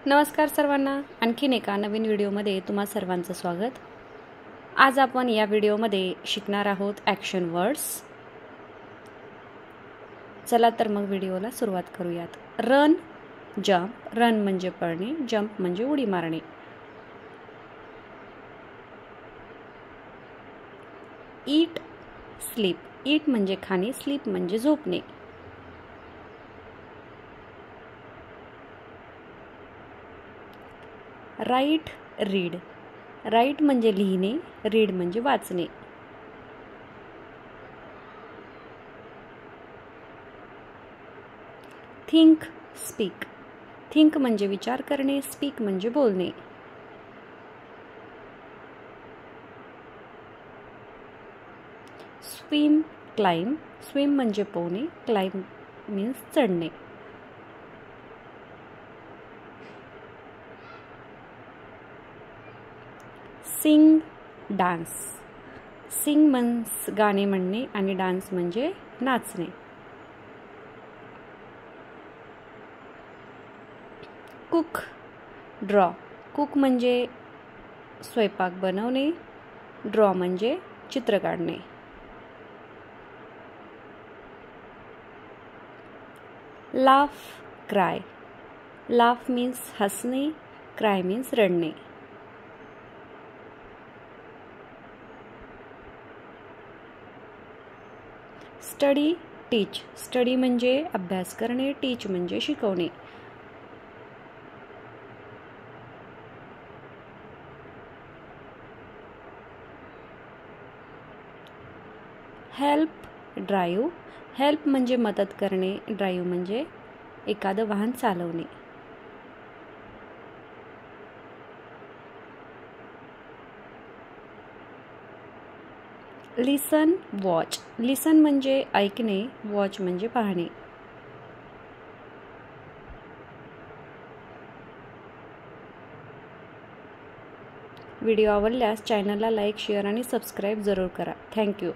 नमस्कार सर्वांना, आणखीन एका नवीन व्हिडिओमध्ये तुम्हा सर्वांचं स्वागत। आज आपण या व्हिडिओमध्ये शिकणार आहोत ॲक्शन वर्ड्स। चला तर मग व्हिडिओला सुरुवात करूयात। Run, jump. रन म्हणजे पळणे, जंप म्हणजे उडी मारणे। ईट, स्लीप। ईट म्हणजे खाणे, स्लीप म्हणजे झोपणे। Right, read. राईट म्हणजे लिहिणे, रीड म्हणजे वाचणे। Think, speak. थिंक म्हणजे विचार करणे, स्पीक म्हणजे बोलणे। Swim, climb. स्विम म्हणजे पोहणे, क्लाइंब मीन्स चढणे। सिंग, डान्स। सिंग मीन्स गाणे म्हणणे आणि डान्स म्हणजे नाचणे। Cook, draw. कुक म्हणजे स्वयंपाक बनवणे, ड्रॉ म्हणजे चित्र काढणे। Laugh, cry. लाफ मीन्स हसणे, क्राय मीन्स रडणे। स्टडी, टीच। स्टडी म्हणजे अभ्यास करणे, टीच म्हणजे शिकवणे। Help, drive. हेल्प म्हणजे मदत करणे, ड्राईव्ह म्हणजे एखादं वाहन चालवणे। लिसन, वॉच। लिसन म्हणजे ऐकणे, वॉच म्हणजे पाहणे। व्हिडिओ आवडल्यास चॅनलला लाईक, शेअर आणि सबस्क्राईब जरूर करा। थँक्यू।